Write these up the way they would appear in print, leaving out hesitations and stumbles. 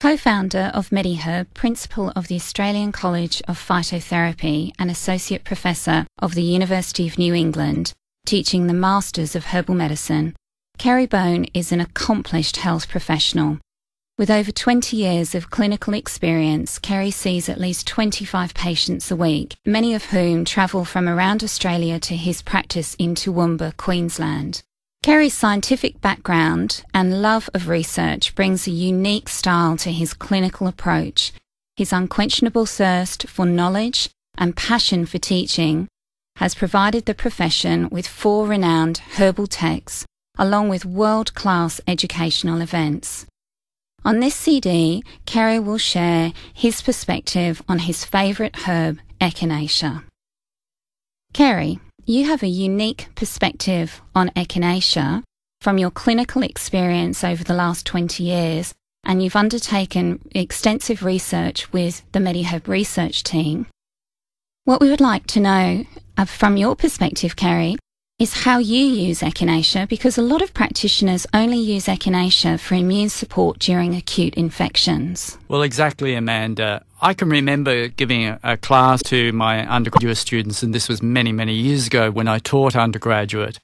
Co-founder of MediHerb, Principal of the Australian College of Phytotherapy and Associate Professor of the University of New England, teaching the Masters of Herbal Medicine, Kerry Bone is an accomplished health professional. With over 20 years of clinical experience, Kerry sees at least 25 patients a week, many of whom travel from around Australia to his practice in Toowoomba, Queensland. Kerry's scientific background and love of research brings a unique style to his clinical approach. His unquenchable thirst for knowledge and passion for teaching has provided the profession with 4 renowned herbal texts, along with world-class educational events. On this CD, Kerry will share his perspective on his favourite herb, Echinacea. Kerry, you have a unique perspective on Echinacea from your clinical experience over the last 20 years, and you've undertaken extensive research with the MediHerb research team. What we would like to know from your perspective, Kerry, is how you use Echinacea, because a lot of practitioners only use Echinacea for immune support during acute infections. Well, exactly, Amanda. I can remember giving a class to my undergraduate students, and this was many, many years ago when I taught undergraduate.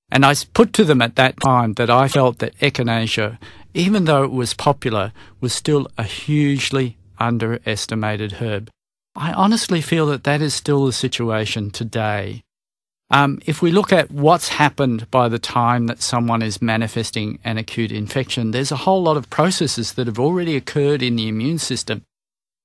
And I put to them at that time that I felt that Echinacea, even though it was popular, was still a hugely underestimated herb. I honestly feel that that is still the situation today. If we look at what's happened by the time that someone is manifesting an acute infection, there's a whole lot of processes that have already occurred in the immune system.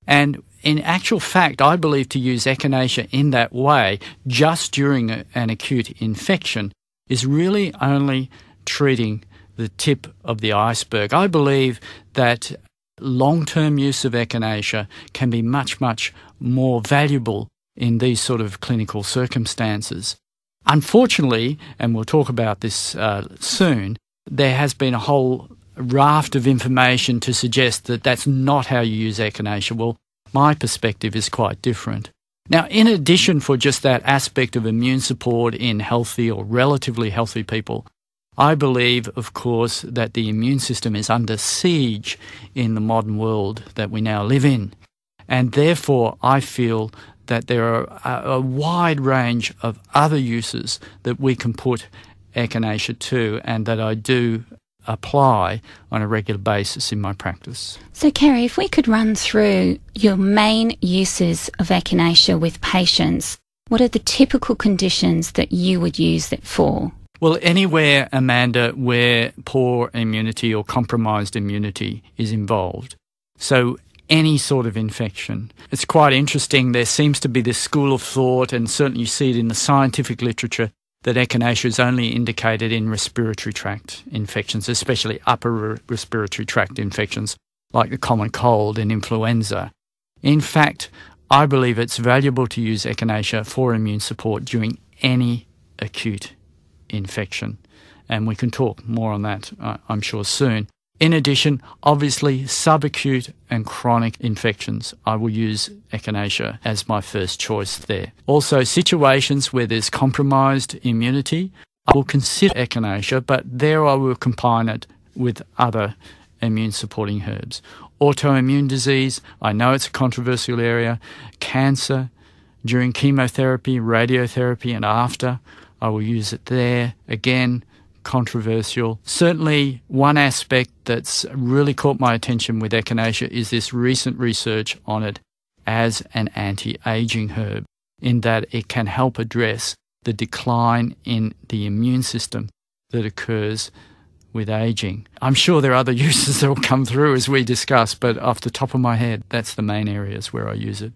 And in actual fact, I believe to use Echinacea in that way, just during an acute infection, is really only treating the tip of the iceberg. I believe that long-term use of Echinacea can be much, much more valuable in these sort of clinical circumstances. Unfortunately, and we'll talk about this soon, there has been a whole raft of information to suggest that that's not how you use Echinacea. Well, my perspective is quite different. Now, in addition for just that aspect of immune support in healthy or relatively healthy people, I believe, of course, that the immune system is under siege in the modern world that we now live in. And therefore, I feel that there are a wide range of other uses that we can put Echinacea to, and that I do apply on a regular basis in my practice. So, Kerry, if we could run through your main uses of Echinacea with patients, what are the typical conditions that you would use it for? Well, anywhere, Amanda, where poor immunity or compromised immunity is involved. So any sort of infection. It's quite interesting. There seems to be this school of thought, and certainly you see it in the scientific literature, that Echinacea is only indicated in respiratory tract infections, especially upper respiratory tract infections like the common cold and influenza. In fact, I believe it's valuable to use Echinacea for immune support during any acute infection. And we can talk more on that, I'm sure, soon. In addition, obviously, subacute and chronic infections, I will use Echinacea as my first choice there. Also, situations where there's compromised immunity, I will consider Echinacea, but there I will combine it with other immune-supporting herbs. Autoimmune disease, I know it's a controversial area. Cancer, during chemotherapy, radiotherapy, and after, I will use it there. Again, controversial. Certainly, one aspect that's really caught my attention with Echinacea is this recent research on it as an anti-aging herb, in that it can help address the decline in the immune system that occurs with aging. I'm sure there are other uses that will come through as we discuss, but off the top of my head, that's the main areas where I use it.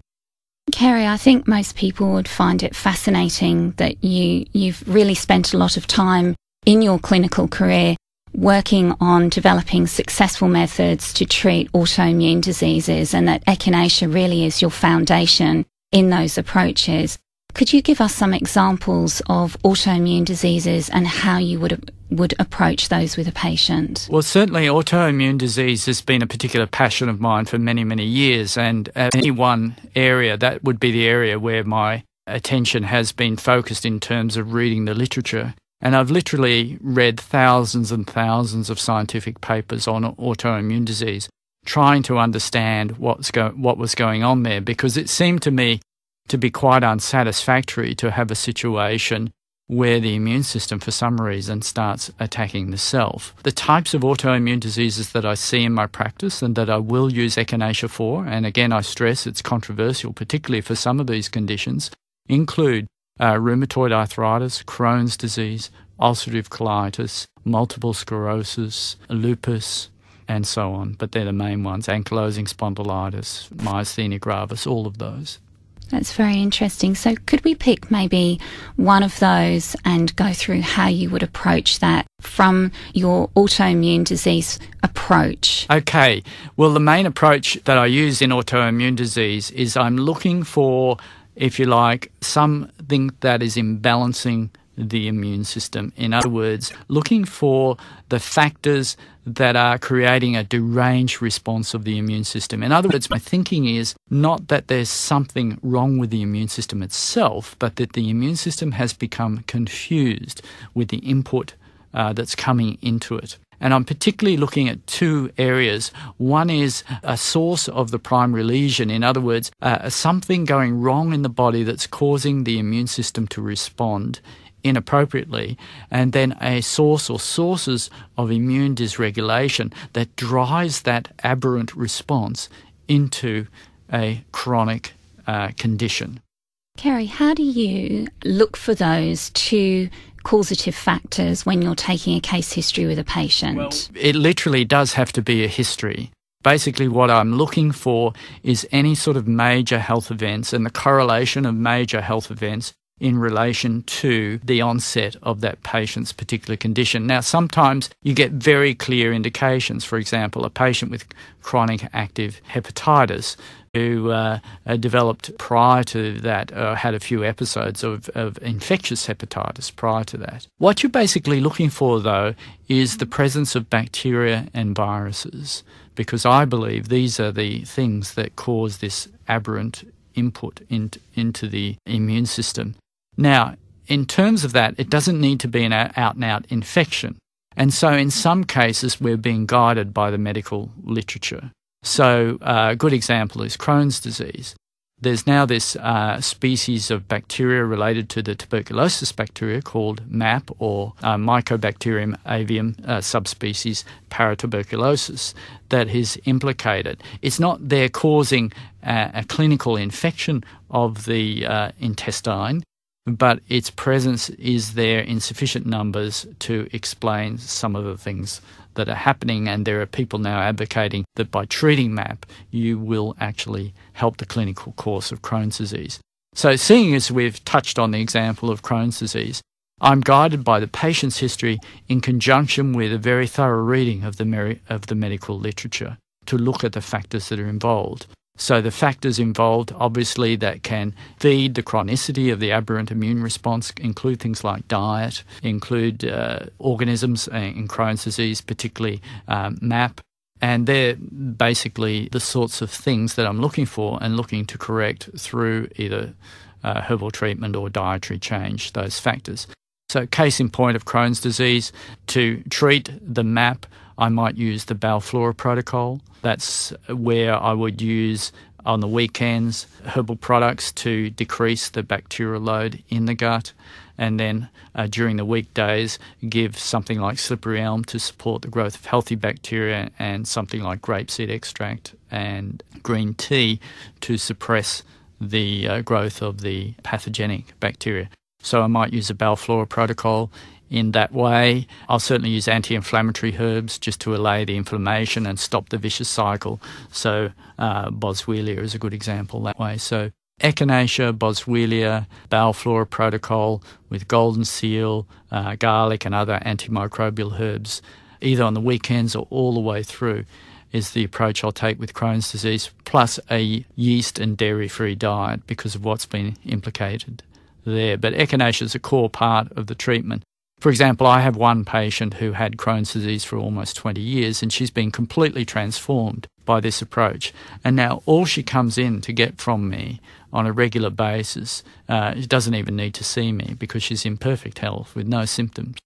Kerry, I think most people would find it fascinating that you've really spent a lot of time in your clinical career working on developing successful methods to treat autoimmune diseases, and that Echinacea really is your foundation in those approaches. Could you give us some examples of autoimmune diseases and how you would approach those with a patient? Well, certainly autoimmune disease has been a particular passion of mine for many, many years, and any one area, that would be the area where my attention has been focused in terms of reading the literature. And I've literally read thousands and thousands of scientific papers on autoimmune disease. trying to understand what was going on there, because it seemed to me to be quite unsatisfactory to have a situation where the immune system, for some reason, starts attacking the self. The types of autoimmune diseases that I see in my practice and that I will use Echinacea for, and again I stress it's controversial, particularly for some of these conditions, include rheumatoid arthritis, Crohn's disease, ulcerative colitis, multiple sclerosis, lupus, and so on. But they're the main ones: ankylosing spondylitis, myasthenia gravis, all of those. That's very interesting. So could we pick maybe one of those and go through how you would approach that from your autoimmune disease approach? Okay. Well, the main approach that I use in autoimmune disease is I'm looking for, if you like, something that is imbalancing the immune system. In other words, looking for the factors that are creating a deranged response of the immune system. In other words, my thinking is not that there's something wrong with the immune system itself, but that the immune system has become confused with the input that's coming into it. And I'm particularly looking at two areas. One is a source of the primary lesion. In other words, something going wrong in the body that's causing the immune system to respond inappropriately, and then a source or sources of immune dysregulation that drives that aberrant response into a chronic condition. Kerry, how do you look for those two causative factors when you're taking a case history with a patient? Well, it literally does have to be a history. Basically, what I'm looking for is any sort of major health events and the correlation of major health events in relation to the onset of that patient's particular condition. Now, sometimes you get very clear indications. For example, a patient with chronic active hepatitis who developed prior to that, had a few episodes of infectious hepatitis prior to that. What you're basically looking for, though, is the presence of bacteria and viruses, because I believe these are the things that cause this aberrant input into the immune system. Now, in terms of that, it doesn't need to be an out-and-out infection. And so in some cases, we're being guided by the medical literature. So a good example is Crohn's disease. There's now this species of bacteria related to the tuberculosis bacteria called MAP, or Mycobacterium avium subspecies paratuberculosis, that is implicated. It's not there causing a clinical infection of the intestine, but its presence is there in sufficient numbers to explain some of the things that are happening, and there are people now advocating that by treating MAP, you will actually help the clinical course of Crohn's disease. So seeing as we've touched on the example of Crohn's disease, I'm guided by the patient's history in conjunction with a very thorough reading of the medical literature to look at the factors that are involved. So the factors involved, obviously, that can feed the chronicity of the aberrant immune response include things like diet, include organisms in Crohn's disease, particularly MAP, and they're basically the sorts of things that I'm looking for and looking to correct through either herbal treatment or dietary change, those factors. So case in point of Crohn's disease, to treat the MAP, I might use the bowel flora protocol. That's where I would use on the weekends herbal products to decrease the bacterial load in the gut, and then during the weekdays give something like slippery elm to support the growth of healthy bacteria, and something like grapeseed extract and green tea to suppress the growth of the pathogenic bacteria. So I might use a bowel flora protocol in that way. I'll certainly use anti-inflammatory herbs just to allay the inflammation and stop the vicious cycle. So Boswellia is a good example that way. So Echinacea, Boswellia, bowel flora protocol with golden seal, garlic and other antimicrobial herbs, either on the weekends or all the way through, is the approach I'll take with Crohn's disease, plus a yeast and dairy-free diet because of what's been implicated there. But Echinacea is a core part of the treatment. For example, I have one patient who had Crohn's disease for almost 20 years, and she's been completely transformed by this approach. And now all she comes in to get from me on a regular basis, she doesn't even need to see me because she's in perfect health with no symptoms,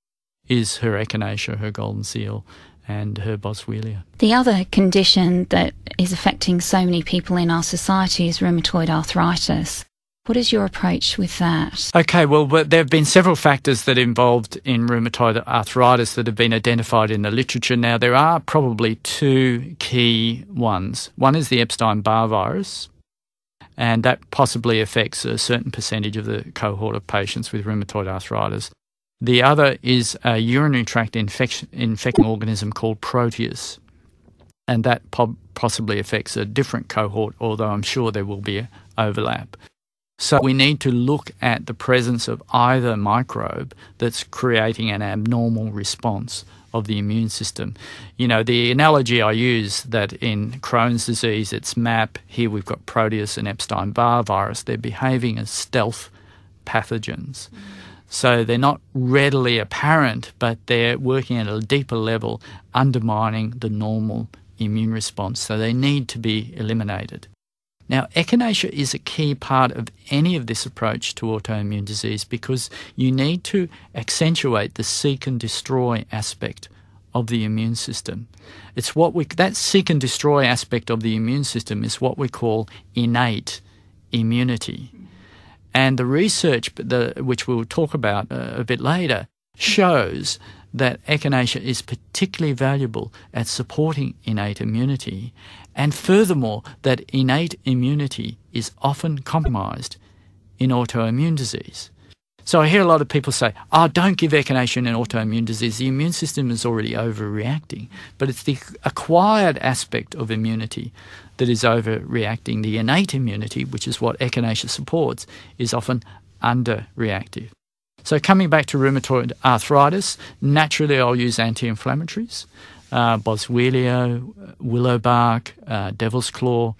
is her Echinacea, her golden seal, and her Boswellia. The other condition that is affecting so many people in our society is rheumatoid arthritis. What is your approach with that? Okay, well, there have been several factors that are involved in rheumatoid arthritis that have been identified in the literature. Now, there are probably two key ones. One is the Epstein-Barr virus, and that possibly affects a certain percentage of the cohort of patients with rheumatoid arthritis. The other is a urinary tract infecting organism called Proteus, and that possibly affects a different cohort, although I'm sure there will be an overlap. So we need to look at the presence of either microbe that's creating an abnormal response of the immune system. You know, the analogy I use that in Crohn's disease, it's MAP. Here we've got Proteus and Epstein-Barr virus. They're behaving as stealth pathogens. So they're not readily apparent, but they're working at a deeper level, undermining the normal immune response. So they need to be eliminated. Now, echinacea is a key part of any of this approach to autoimmune disease because you need to accentuate the seek and destroy aspect of the immune system. It's that seek and destroy aspect of the immune system is what we call innate immunity. And the research, which we'll talk about a bit later, shows that echinacea is particularly valuable at supporting innate immunity, and furthermore, that innate immunity is often compromised in autoimmune disease. So I hear a lot of people say, don't give echinacea in autoimmune disease. The immune system is already overreacting. But it's the acquired aspect of immunity that is overreacting. The innate immunity, which is what echinacea supports, is often underreactive. So coming back to rheumatoid arthritis, naturally I'll use anti-inflammatories, Boswellia, willowbark, devil's claw.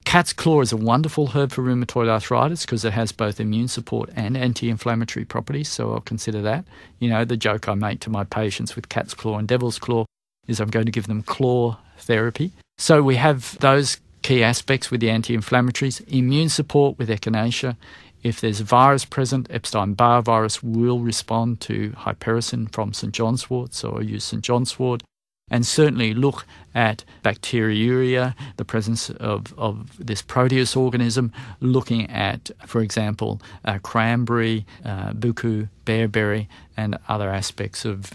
Cat's claw is a wonderful herb for rheumatoid arthritis because it has both immune support and anti-inflammatory properties, so I'll consider that. You know, the joke I make to my patients with cat's claw and devil's claw is I'm going to give them claw therapy. So we have those key aspects with the anti-inflammatories, immune support with echinacea. If there's a virus present, Epstein-Barr virus will respond to hypericin from St. John's wort, so I'll use St. John's wort. And certainly look at bacteriuria, the presence of this Proteus organism, looking at, for example, cranberry, buku, bearberry, and other aspects of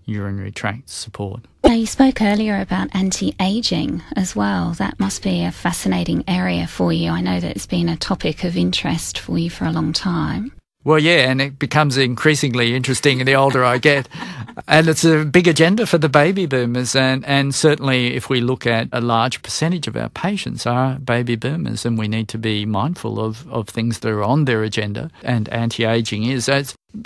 urinary tract support. Now, you spoke earlier about anti-aging as well. That must be a fascinating area for you. I know that it's been a topic of interest for you for a long time. Well, yeah, and it becomes increasingly interesting the older I get. And it's a big agenda for the baby boomers. And certainly if we look at a large percentage of our patients are baby boomers, and we need to be mindful of things that are on their agenda. And anti-aging is.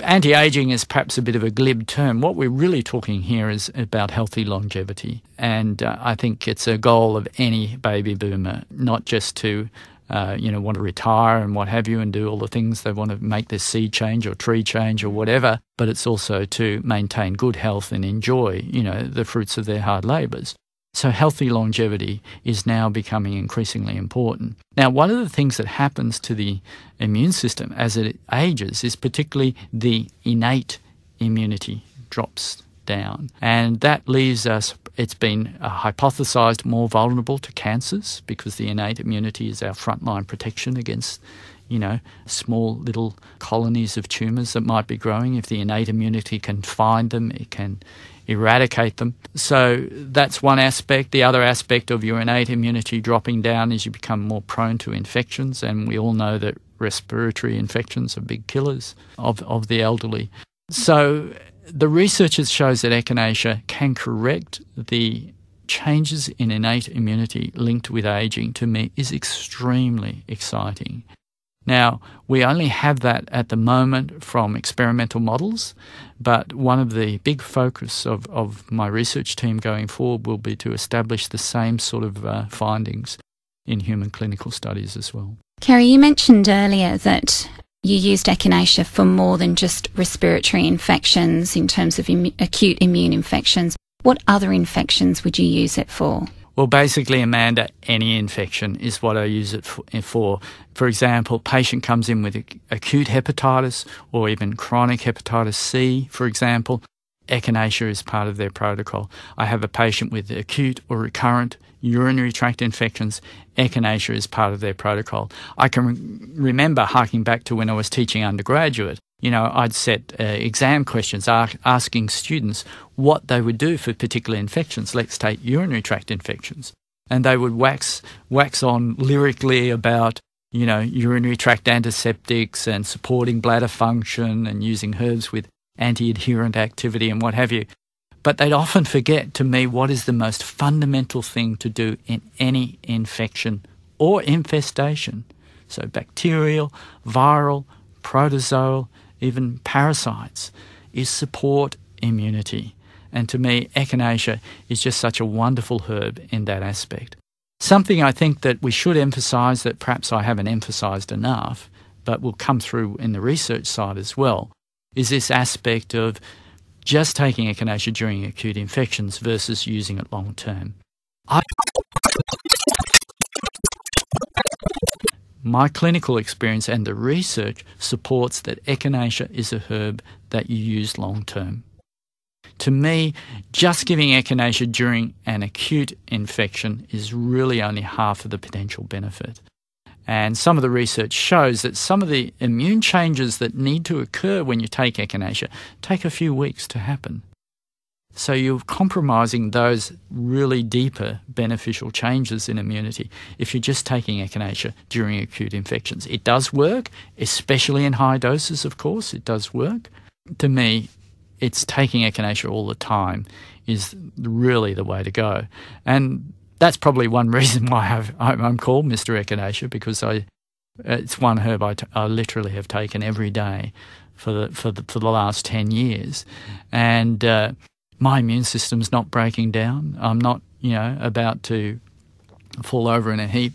Anti-aging is perhaps a bit of a glib term. What we're really talking here is about healthy longevity. And I think it's a goal of any baby boomer, not just to want to retire and what have you and do all the things they want to make their seed change or tree change or whatever, but it's also to maintain good health and enjoy, the fruits of their hard labours. So healthy longevity is now becoming increasingly important. Now, one of the things that happens to the immune system as it ages is particularly the innate immunity drops down. And that leaves us, it's been hypothesised, more vulnerable to cancers because the innate immunity is our frontline protection against, small little colonies of tumours that might be growing. If the innate immunity can find them, it can eradicate them. So that's one aspect. The other aspect of your innate immunity dropping down is you become more prone to infections, and we all know that respiratory infections are big killers of the elderly. So the research shows that echinacea can correct the changes in innate immunity linked with ageing. To me, is extremely exciting. Now, we only have that at the moment from experimental models, but one of the big focus of my research team going forward will be to establish the same sort of findings in human clinical studies as well. Kerry, you mentioned earlier that you used echinacea for more than just respiratory infections in terms of acute immune infections. What other infections would you use it for? Well, basically, Amanda, any infection is what I use it for. For example, patient comes in with acute hepatitis or even chronic hepatitis C, for example. Echinacea is part of their protocol. I have a patient with acute or recurrent urinary tract infections. Echinacea is part of their protocol. I can remember harking back to when I was teaching undergraduate. I'd set exam questions asking students what they would do for particular infections. Let's take urinary tract infections. And they would wax on lyrically about, urinary tract antiseptics and supporting bladder function and using herbs with anti-adherent activity and what have you. But they'd often forget to me what is the most fundamental thing to do in any infection or infestation. So bacterial, viral, protozoal, even parasites, is support immunity. And to me, Echinacea is just such a wonderful herb in that aspect. Something I think that we should emphasise that perhaps I haven't emphasised enough, but will come through in the research side as well, is this aspect of just taking Echinacea during acute infections versus using it long term. My clinical experience and the research supports that Echinacea is a herb that you use long term. To me, just giving Echinacea during an acute infection is really only half of the potential benefit. And some of the research shows that some of the immune changes that need to occur when you take Echinacea take a few weeks to happen. So you're compromising those really deeper beneficial changes in immunity if you're just taking Echinacea during acute infections. It does work, especially in high doses, of course, it does work. To me, it's taking Echinacea all the time is really the way to go. And that's probably one reason why I'm called Mr. Echinacea, because it's one herb I literally have taken every day for the last 10 years. And my immune system's not breaking down. I'm not, about to fall over in a heap.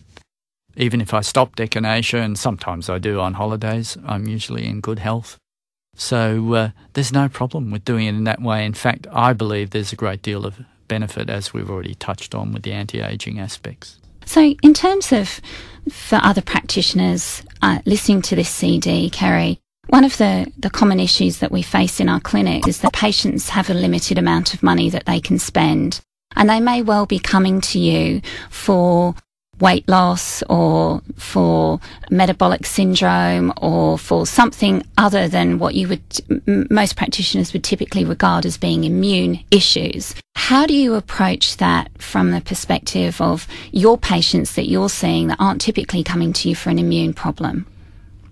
Even if I stopped Echinacea, and sometimes I do on holidays, I'm usually in good health. So there's no problem with doing it in that way. In fact, I believe there's a great deal of benefit, as we've already touched on with the anti-aging aspects. So in terms of, for other practitioners listening to this CD, Kerry, one of the common issues that we face in our clinic is that patients have a limited amount of money that they can spend, and they may well be coming to you for weight loss or for metabolic syndrome or for something other than what most practitioners would typically regard as being immune issues. How do you approach that from the perspective of your patients that you're seeing that aren't typically coming to you for an immune problem?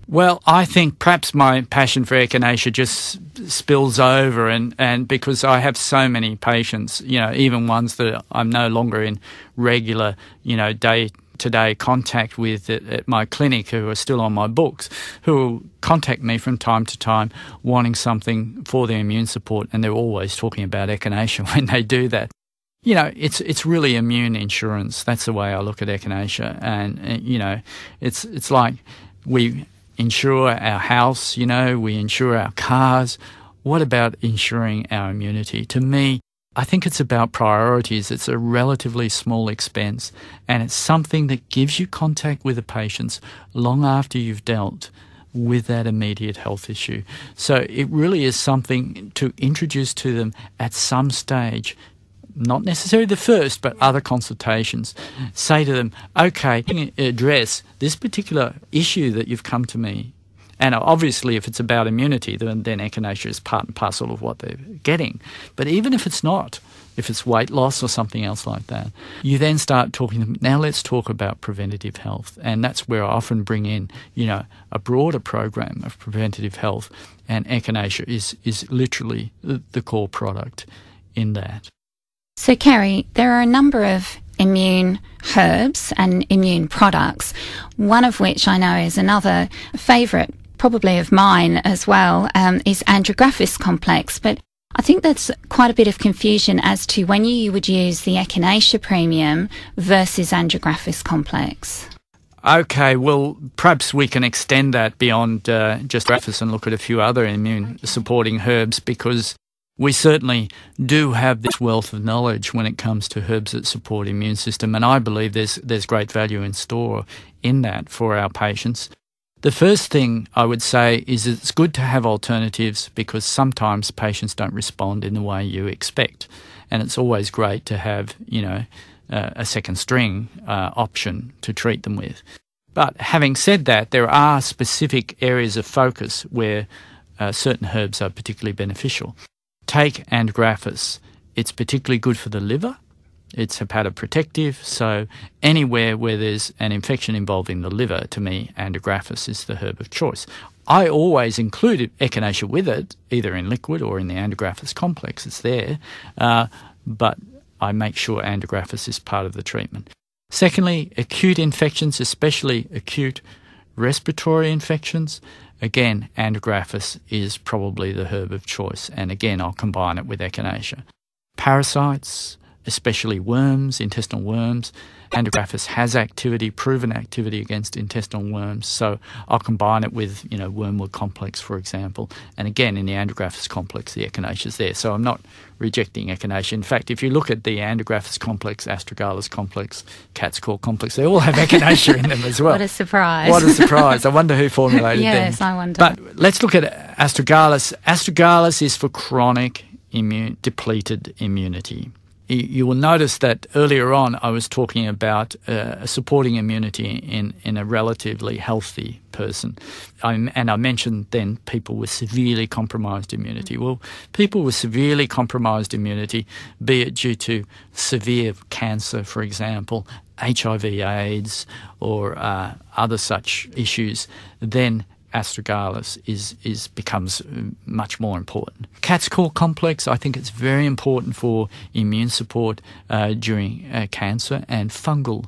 Well, I think perhaps my passion for Echinacea just spills over, and because I have so many patients, even ones that I'm no longer in regular, day-to-day contact with at my clinic, who are still on my books, who will contact me from time to time wanting something for their immune support, and they're always talking about Echinacea when they do that. It's really immune insurance. That's the way I look at Echinacea, and it's like we insure our house, we insure our cars. What about insuring our immunity? To me, I think it's about priorities. It's a relatively small expense, and it's something that gives you contact with the patients long after you've dealt with that immediate health issue. So it really is something to introduce to them at some stage, not necessarily the first, but other consultations. Say to them, okay, address this particular issue that you've come to me. And obviously, if it's about immunity, then Echinacea is part and parcel of what they're getting. But even if it's not, if it's weight loss or something else like that, you then start talking to them, now let's talk about preventative health. And that's where I often bring in, a broader program of preventative health. And Echinacea is literally the core product in that. So, Kerry, there are a number of immune herbs and immune products, one of which I know is another favourite, probably of mine as well, is Andrographis complex. But I think there's quite a bit of confusion as to when you would use the Echinacea premium versus Andrographis complex. Okay, well, perhaps we can extend that beyond just Andrographis and look at a few other immune-supporting herbs, because we certainly do have this wealth of knowledge when it comes to herbs that support the immune system, and I believe there's great value in store in that for our patients. The first thing I would say is it's good to have alternatives because sometimes patients don't respond in the way you expect. And it's always great to have, a second string option to treat them with. But having said that, there are specific areas of focus where certain herbs are particularly beneficial. Take Andrographis. It's particularly good for the liver. It's hepatoprotective, so anywhere where there's an infection involving the liver, to me, Andrographis is the herb of choice. I always include Echinacea with it, either in liquid or in the Andrographis complex. It's there, but I make sure Andrographis is part of the treatment. Secondly, acute infections, especially acute respiratory infections. Again, Andrographis is probably the herb of choice, and again, I'll combine it with Echinacea. Parasites, especially worms, intestinal worms. Andrographis has activity, proven activity against intestinal worms, so I'll combine it with, wormwood complex, for example. And again, in the Andrographis complex, the Echinacea is there. So I'm not rejecting Echinacea. In fact, if you look at the Andrographis complex, Astragalus complex, cat's claw complex, they all have Echinacea in them as well. What a surprise. What a surprise. I wonder who formulated them. Yes, I wonder. But let's look at Astragalus. Astragalus is for chronic depleted immunity. You will notice that earlier on I was talking about supporting immunity in a relatively healthy person. And I mentioned then people with severely compromised immunity. Well, people with severely compromised immunity, be it due to severe cancer, for example, HIV/AIDS or other such issues, then Astragalus becomes much more important. Cat's claw complex, I think it's very important for immune support during cancer and fungal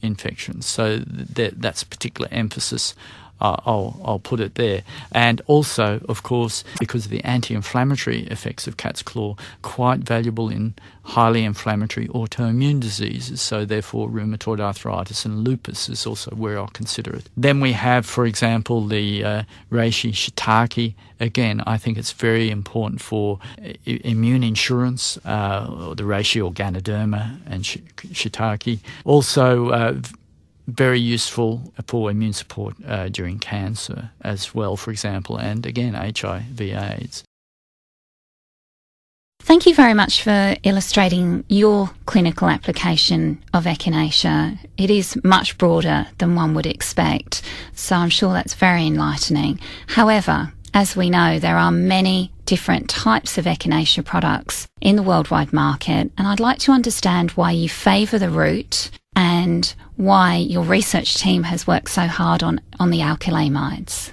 infections. So that's particular emphasis. I'll put it there. And also, of course, because of the anti-inflammatory effects of cat's claw, quite valuable in highly inflammatory autoimmune diseases. So therefore, rheumatoid arthritis and lupus is also where I'll consider it. Then we have, for example, the reishi shiitake. Again, I think it's very important for immune insurance, the reishi organoderma and shiitake. Also, very useful for immune support during cancer as well, for example, and again, HIV/AIDS. Thank you very much for illustrating your clinical application of Echinacea. It is much broader than one would expect, so I'm sure that's very enlightening. However, as we know, there are many different types of Echinacea products in the worldwide market, and I'd like to understand why you favour the root and why your research team has worked so hard on the alkylamides.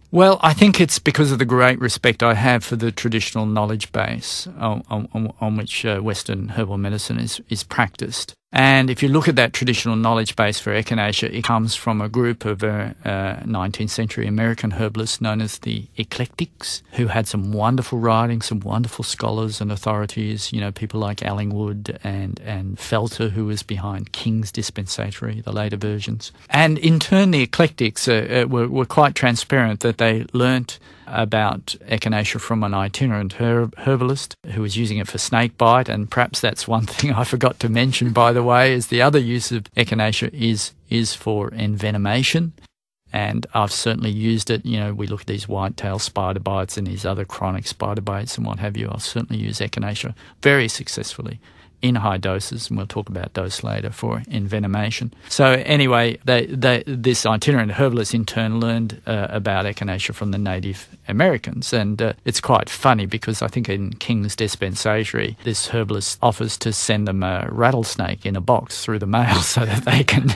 Well, I think it's because of the great respect I have for the traditional knowledge base on which Western herbal medicine is practiced. And if you look at that traditional knowledge base for Echinacea, it comes from a group of 19th century American herbalists known as the Eclectics, who had some wonderful writing, some wonderful scholars and authorities, people like Allingwood and Felter, who was behind King's Dispensatory, the later versions. And in turn, the Eclectics were quite transparent that they learnt about Echinacea from an itinerant herbalist who was using it for snake bite, and perhaps that's one thing I forgot to mention, by the way, is the other use of Echinacea is for envenomation. And I've certainly used it. We look at these white-tailed spider bites and these other chronic spider bites and what have you. I'll certainly use Echinacea very successfully in high doses, and we'll talk about dose later, for envenomation. So anyway, this itinerant herbalist in turn learned about Echinacea from the Native Americans, and it's quite funny because I think in King's Dispensatory, this herbalist offers to send them a rattlesnake in a box through the mail so that they can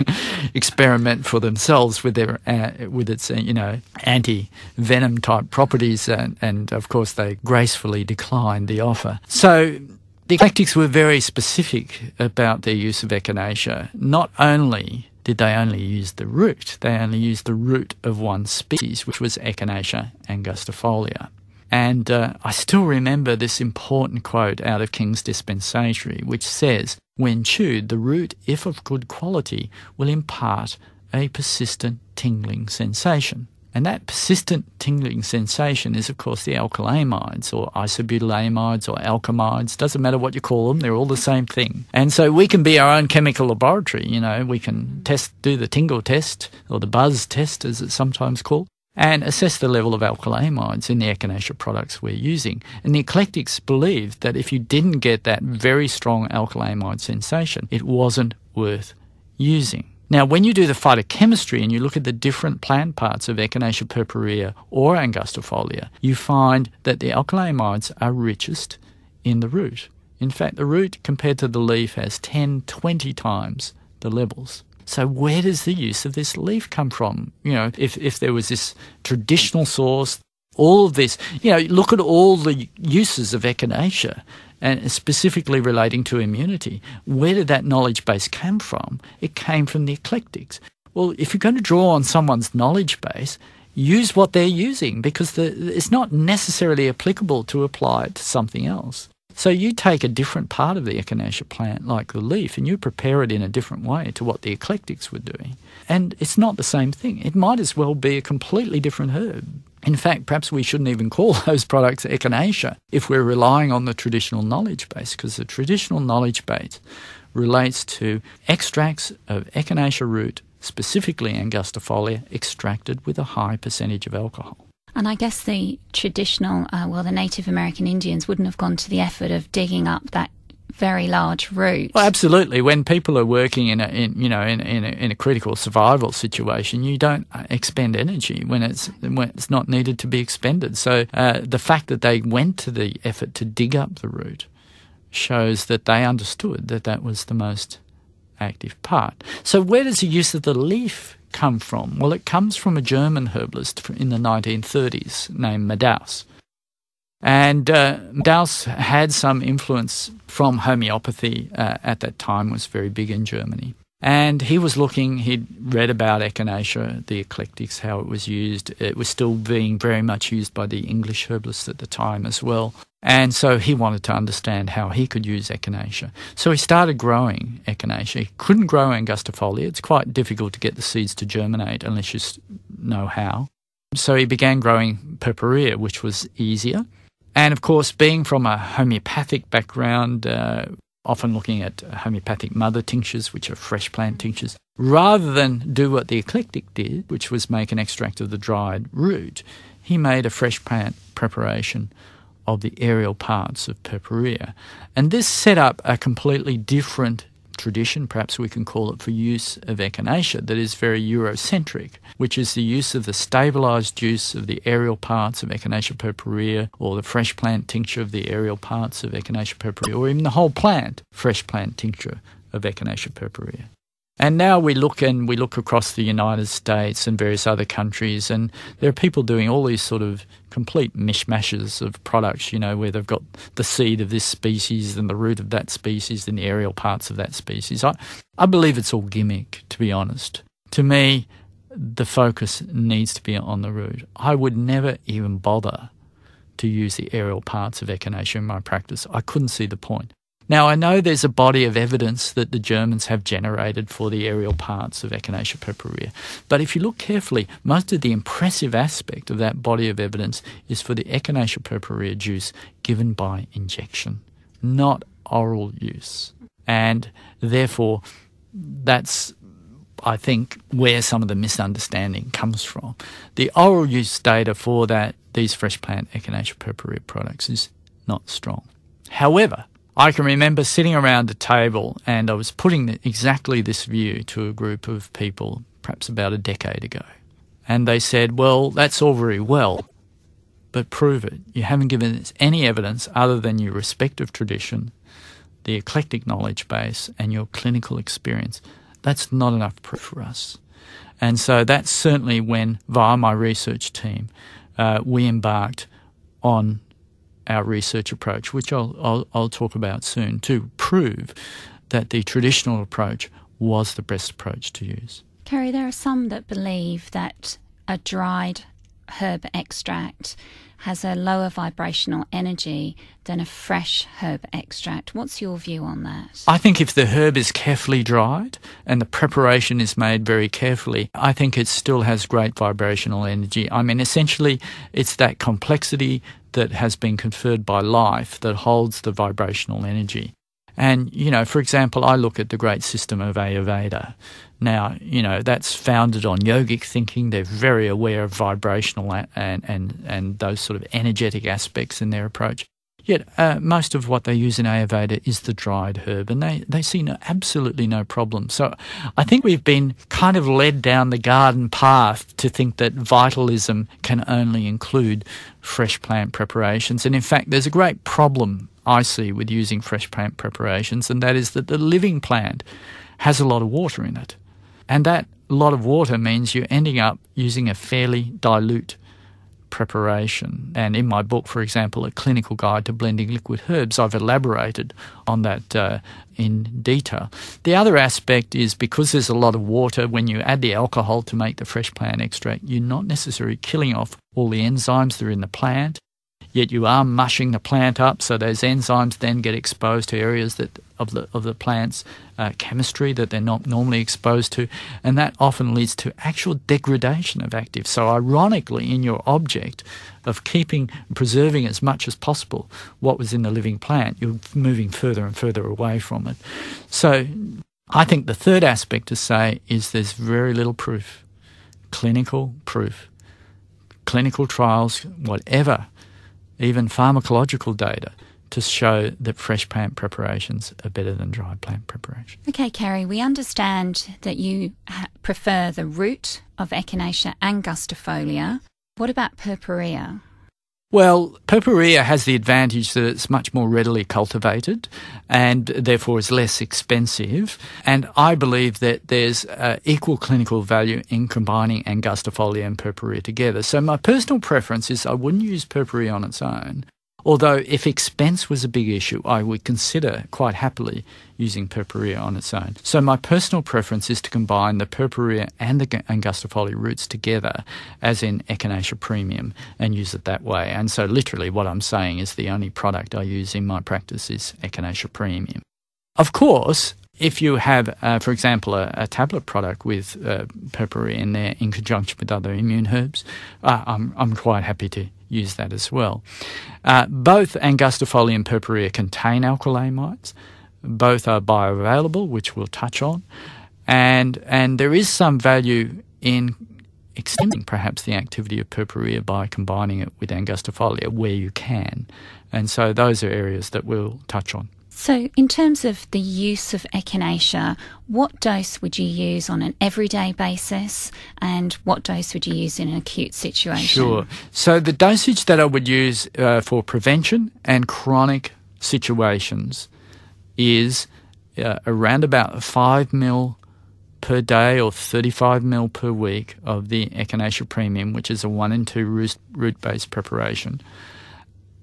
experiment for themselves with its anti-venom type properties, and of course they gracefully declined the offer. So the Eclectics were very specific about their use of Echinacea. Not only did they only use the root, they only used the root of one species, which was Echinacea angustifolia. And I still remember this important quote out of King's Dispensatory, which says, "When chewed, the root, if of good quality, will impart a persistent tingling sensation." And that persistent tingling sensation is, of course, the alkylamides or isobutylamides or alkamides. Doesn't matter what you call them, they're all the same thing. And so we can be our own chemical laboratory. We can do the tingle test or the buzz test, as it's sometimes called, and assess the level of alkylamides in the Echinacea products we're using. And the eclectics believed that if you didn't get that very strong alkylamide sensation, it wasn't worth using. Now, when you do the phytochemistry and you look at the different plant parts of Echinacea purpurea or angustifolia, you find that the alkylamides are richest in the root. In fact, the root compared to the leaf has 10, 20 times the levels. So where does the use of this leaf come from? If there was this traditional source, all of this, look at all the uses of Echinacea, and specifically relating to immunity. Where did that knowledge base come from? It came from the eclectics. Well, if you're going to draw on someone's knowledge base, use what they're using, because it's not necessarily applicable to apply it to something else. So you take a different part of the Echinacea plant, like the leaf, and you prepare it in a different way to what the eclectics were doing. And it's not the same thing. It might as well be a completely different herb. In fact, perhaps we shouldn't even call those products Echinacea if we're relying on the traditional knowledge base, because the traditional knowledge base relates to extracts of Echinacea root, specifically angustifolia, extracted with a high percentage of alcohol. And I guess the traditional, the Native American Indians wouldn't have gone to the effort of digging up that very large root. Well, absolutely. When people are working in a critical survival situation, you don't expend energy when it's not needed to be expended. So the fact that they went to the effort to dig up the root shows that they understood that that was the most active part. So where does the use of the leaf come from? Well, it comes from a German herbalist in the 1930s named Madaus. And Madaus had some influence from homeopathy at that time, was very big in Germany. And he'd read about Echinacea, the eclectics, how it was used. It was still being very much used by the English herbalists at the time as well. And so he wanted to understand how he could use Echinacea. So he started growing Echinacea. He couldn't grow angustifolia. It's quite difficult to get the seeds to germinate unless you know how. So he began growing purpurea, which was easier. And of course, being from a homeopathic background, often looking at homeopathic mother tinctures, which are fresh plant tinctures, rather than do what the eclectic did, which was make an extract of the dried root, he made a fresh plant preparation of the aerial parts of purpurea. And this set up a completely different tradition, perhaps we can call it, for use of Echinacea that is very Eurocentric, which is the use of the stabilised juice of the aerial parts of Echinacea purpurea, or the fresh plant tincture of the aerial parts of Echinacea purpurea, or even the whole plant, fresh plant tincture of Echinacea purpurea. And now we look across the United States and various other countries, and there are people doing all these sort of complete mishmashes of products, where they've got the seed of this species and the root of that species and the aerial parts of that species. I believe it's all gimmick, to be honest. To me, the focus needs to be on the root. I would never even bother to use the aerial parts of Echinacea in my practice. I couldn't see the point. Now, I know there's a body of evidence that the Germans have generated for the aerial parts of Echinacea purpurea, but if you look carefully, most of the impressive aspect of that body of evidence is for the Echinacea purpurea juice given by injection, not oral use. And therefore, that's, I think, where some of the misunderstanding comes from. The oral use data for these fresh plant Echinacea purpurea products is not strong. However, I can remember sitting around a table and I was putting exactly this view to a group of people perhaps about a decade ago. And they said, well, that's all very well, but prove it. You haven't given us any evidence other than your respective tradition, the eclectic knowledge base, and your clinical experience. That's not enough proof for us. And so that's certainly when, via my research team, we embarked on our research approach, which I'll talk about soon, to prove that the traditional approach was the best approach to use. Kerry, there are some that believe that a dried herb extract has a lower vibrational energy than a fresh herb extract. What's your view on that? I think if the herb is carefully dried and the preparation is made very carefully, I think it still has great vibrational energy. I mean, essentially, it's that complexity that has been conferred by life that holds the vibrational energy. And, for example, I look at the great system of Ayurveda. Now, that's founded on yogic thinking. They're very aware of vibrational and those sort of energetic aspects in their approach. Yet most of what they use in Ayurveda is the dried herb, and they see absolutely no problem. So I think we've been kind of led down the garden path to think that vitalism can only include fresh plant preparations. And in fact, there's a great problem I see with using fresh plant preparations, and that is that the living plant has a lot of water in it. And that lot of water means you're ending up using a fairly dilute preparation. And in my book, for example, A Clinical Guide to Blending Liquid Herbs, I've elaborated on that in detail. The other aspect is because there's a lot of water, when you add the alcohol to make the fresh plant extract, you're not necessarily killing off all the enzymes that are in the plant, yet you are mushing the plant up, so those enzymes then get exposed to areas of the plant's chemistry that they're not normally exposed to, and that often leads to actual degradation of actives. So ironically, in your object of preserving as much as possible what was in the living plant, you're moving further and further away from it. So I think the third aspect to say is there's very little proof, clinical proof, clinical trials, whatever, even pharmacological data, to show that fresh plant preparations are better than dried plant preparations. Okay, Kerry, we understand that you prefer the root of Echinacea angustifolia. What about purpurea? Well, purpurea has the advantage that it's much more readily cultivated and therefore is less expensive. And I believe that there's equal clinical value in combining angustifolia and purpurea together. So my personal preference is I wouldn't use purpurea on its own. Although if expense was a big issue, I would consider quite happily using purpurea on its own. So my personal preference is to combine the purpurea and the angustifolia roots together, as in Echinacea premium, and use it that way. And so literally what I'm saying is the only product I use in my practice is Echinacea premium. Of course, if you have, for example, a tablet product with purpurea in there in conjunction with other immune herbs, I'm quite happy to use that as well. Both angustifolia and purpurea contain alkyl amides. Both are bioavailable, which we'll touch on. And there is some value in extending perhaps the activity of purpurea by combining it with angustifolia where you can. And so those are areas that we'll touch on. So in terms of the use of Echinacea, what dose would you use on an everyday basis and what dose would you use in an acute situation? Sure. So the dosage that I would use for prevention and chronic situations is around about 5 ml per day or 35 ml per week of the Echinacea premium, which is a 1 in 2 root-based preparation,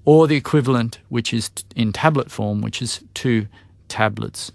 or the equivalent, which is in tablet form, which is 2 tablets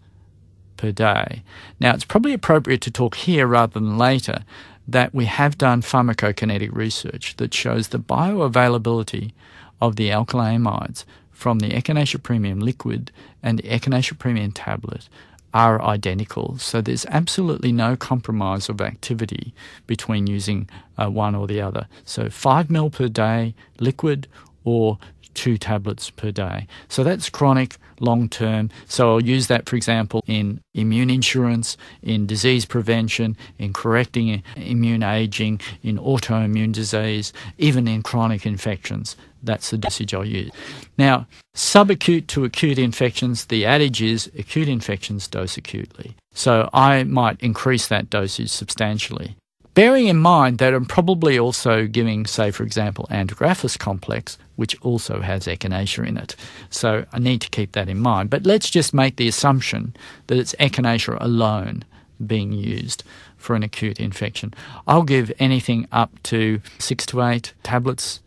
per day. Now, it's probably appropriate to talk here rather than later that we have done pharmacokinetic research that shows the bioavailability of the alkyl amides from the Echinacea premium liquid and the Echinacea premium tablet are identical. So there's absolutely no compromise of activity between using one or the other. So 5 ml per day liquid or 2 tablets per day. So that's chronic, long-term. So I'll use that, for example, in immune insurance, in disease prevention, in correcting immune aging, in autoimmune disease, even in chronic infections. That's the dosage I'll use. Now, subacute to acute infections, the adage is acute infections dose acutely. So I might increase that dosage substantially. Bearing in mind that I'm probably also giving, say, for example, antigraphis complex, which also has Echinacea in it. So I need to keep that in mind. But let's just make the assumption that it's Echinacea alone being used for an acute infection. I'll give anything up to 6 to 8 tablets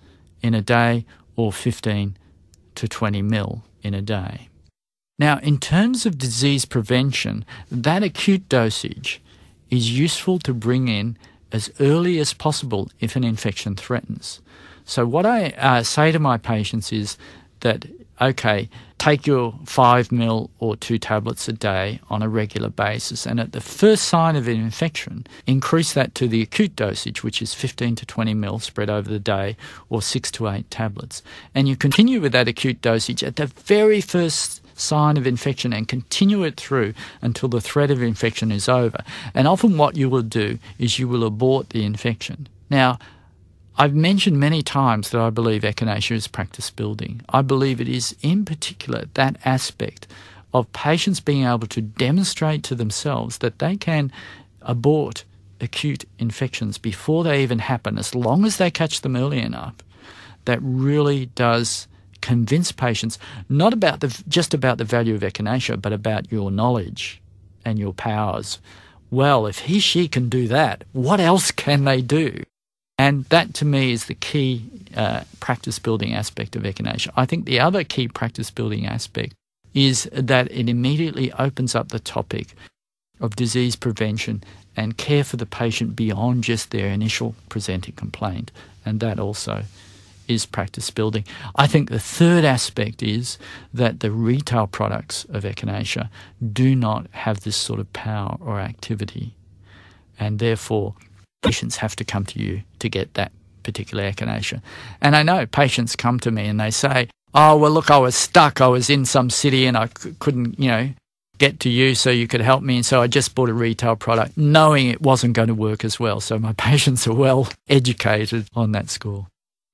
in a day or 15 to 20 ml in a day. Now, in terms of disease prevention, that acute dosage is useful to bring in as early as possible if an infection threatens. So what I say to my patients is that, okay, take your 5 ml or 2 tablets a day on a regular basis, and at the first sign of an infection, increase that to the acute dosage, which is 15 to 20 ml spread over the day, or 6 to 8 tablets. And you continue with that acute dosage at the very first sign of infection and continue it through until the threat of infection is over. And often what you will do is you will abort the infection. Now, I've mentioned many times that I believe echinacea is practice building. I believe it is in particular that aspect of patients being able to demonstrate to themselves that they can abort acute infections before they even happen, as long as they catch them early enough. That really does convince patients not about just about the value of echinacea, but about your knowledge and your powers. Well, if she can do that, what else can they do? And that, to me, is the key practice-building aspect of echinacea. I think the other key practice-building aspect is that it immediately opens up the topic of disease prevention and care for the patient beyond just their initial presenting complaint. And that also is practice-building. I think the third aspect is that the retail products of echinacea do not have this sort of power or activity, and therefore patients have to come to you to get that particular echinacea. And I know patients come to me and they say, oh, well, look, I was stuck. I was in some city and I couldn't, get to you so you could help me. And so I just bought a retail product knowing it wasn't going to work as well. So my patients are well educated on that score.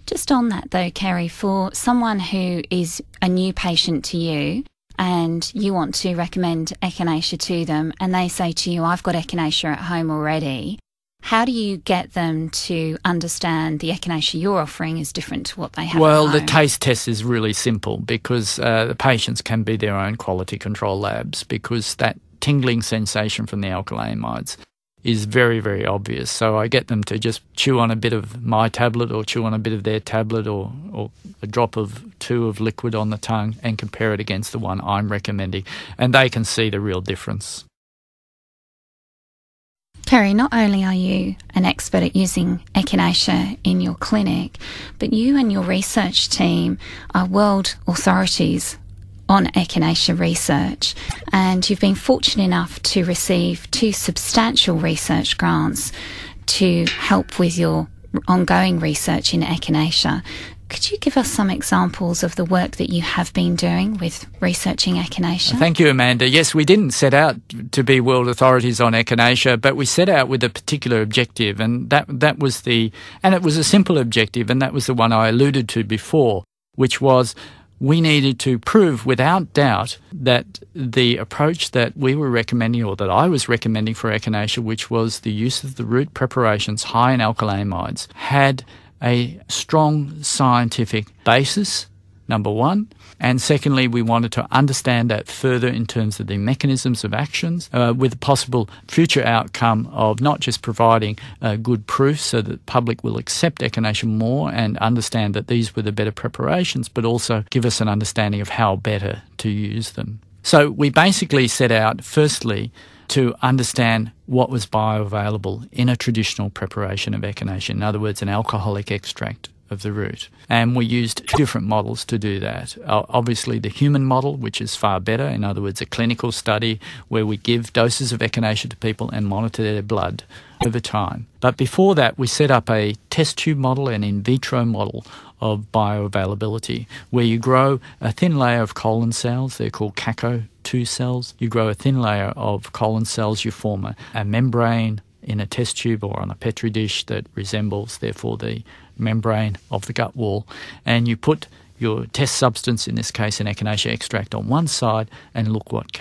Just on that though, Kerry, for someone who is a new patient to you and you want to recommend echinacea to them and they say to you, I've got echinacea at home already, how do you get them to understand the echinacea you're offering is different to what they have at home? Well, the taste test is really simple because the patients can be their own quality control labs, because that tingling sensation from the alkylamides is very, very obvious. So I get them to just chew on a bit of my tablet or chew on a bit of their tablet or a drop of 2 of liquid on the tongue and compare it against the one I'm recommending, and they can see the real difference. Kerry, not only are you an expert at using echinacea in your clinic, but you and your research team are world authorities on echinacea research, and you've been fortunate enough to receive 2 substantial research grants to help with your ongoing research in echinacea. Could you give us some examples of the work that you have been doing with researching echinacea? Thank you, Amanda. Yes, we didn't set out to be world authorities on echinacea, but we set out with a particular objective, and that was and it was a simple objective, and that was the one I alluded to before, which was we needed to prove without doubt that the approach that we were recommending, or that I was recommending for echinacea, which was the use of the root preparations high in alkylamides, had a strong scientific basis, number one. And secondly, we wanted to understand that further in terms of the mechanisms of actions, with a possible future outcome of not just providing good proof so that the public will accept echinacea more and understand that these were the better preparations, but also give us an understanding of how better to use them. So we basically set out, firstly, to understand what was bioavailable in a traditional preparation of echinacea, in other words, an alcoholic extract of the root. And we used 2 different models to do that. Obviously, the human model, which is far better, in other words, a clinical study where we give doses of echinacea to people and monitor their blood over time. But before that, we set up a test tube model, an in vitro model of bioavailability, where you grow a thin layer of colon cells. They're called CACO2 cells. You grow a thin layer of colon cells. You form a membrane in a test tube or on a petri dish that resembles, therefore, the membrane of the gut wall. And you put your test substance, in this case an echinacea extract, on one side and look what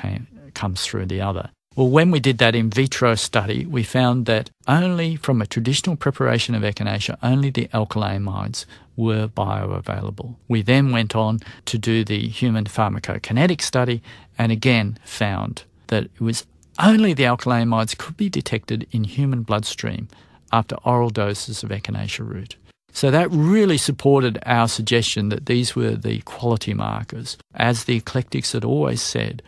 comes through the other. Well, when we did that in vitro study, we found that only from a traditional preparation of echinacea, only the alkylamides were bioavailable. We then went on to do the human pharmacokinetic study and again found that it was only the alkylamides could be detected in human bloodstream after oral doses of echinacea root. So that really supported our suggestion that these were the quality markers, as the eclectics had always said,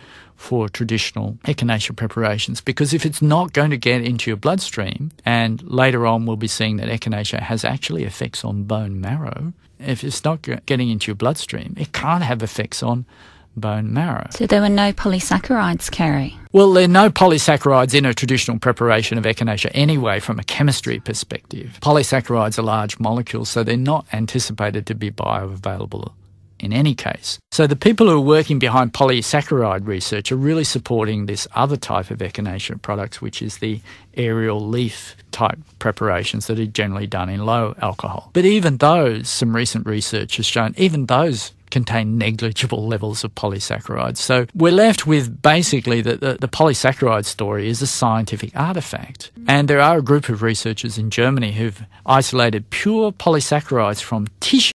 for traditional echinacea preparations, because if it's not going to get into your bloodstream, and later on we'll be seeing that echinacea has actually effects on bone marrow, if it's not getting into your bloodstream, it can't have effects on bone marrow. So there were no polysaccharides, Kerry? Well, there are no polysaccharides in a traditional preparation of echinacea anyway from a chemistry perspective. Polysaccharides are large molecules, so they're not anticipated to be bioavailable in any case. So the people who are working behind polysaccharide research are really supporting this other type of echinacea products, which is the aerial leaf type preparations that are generally done in low alcohol. But even those, some recent research has shown, even those contain negligible levels of polysaccharides. So we're left with basically the polysaccharide story is a scientific artifact. And there are a group of researchers in Germany who've isolated pure polysaccharides from tissue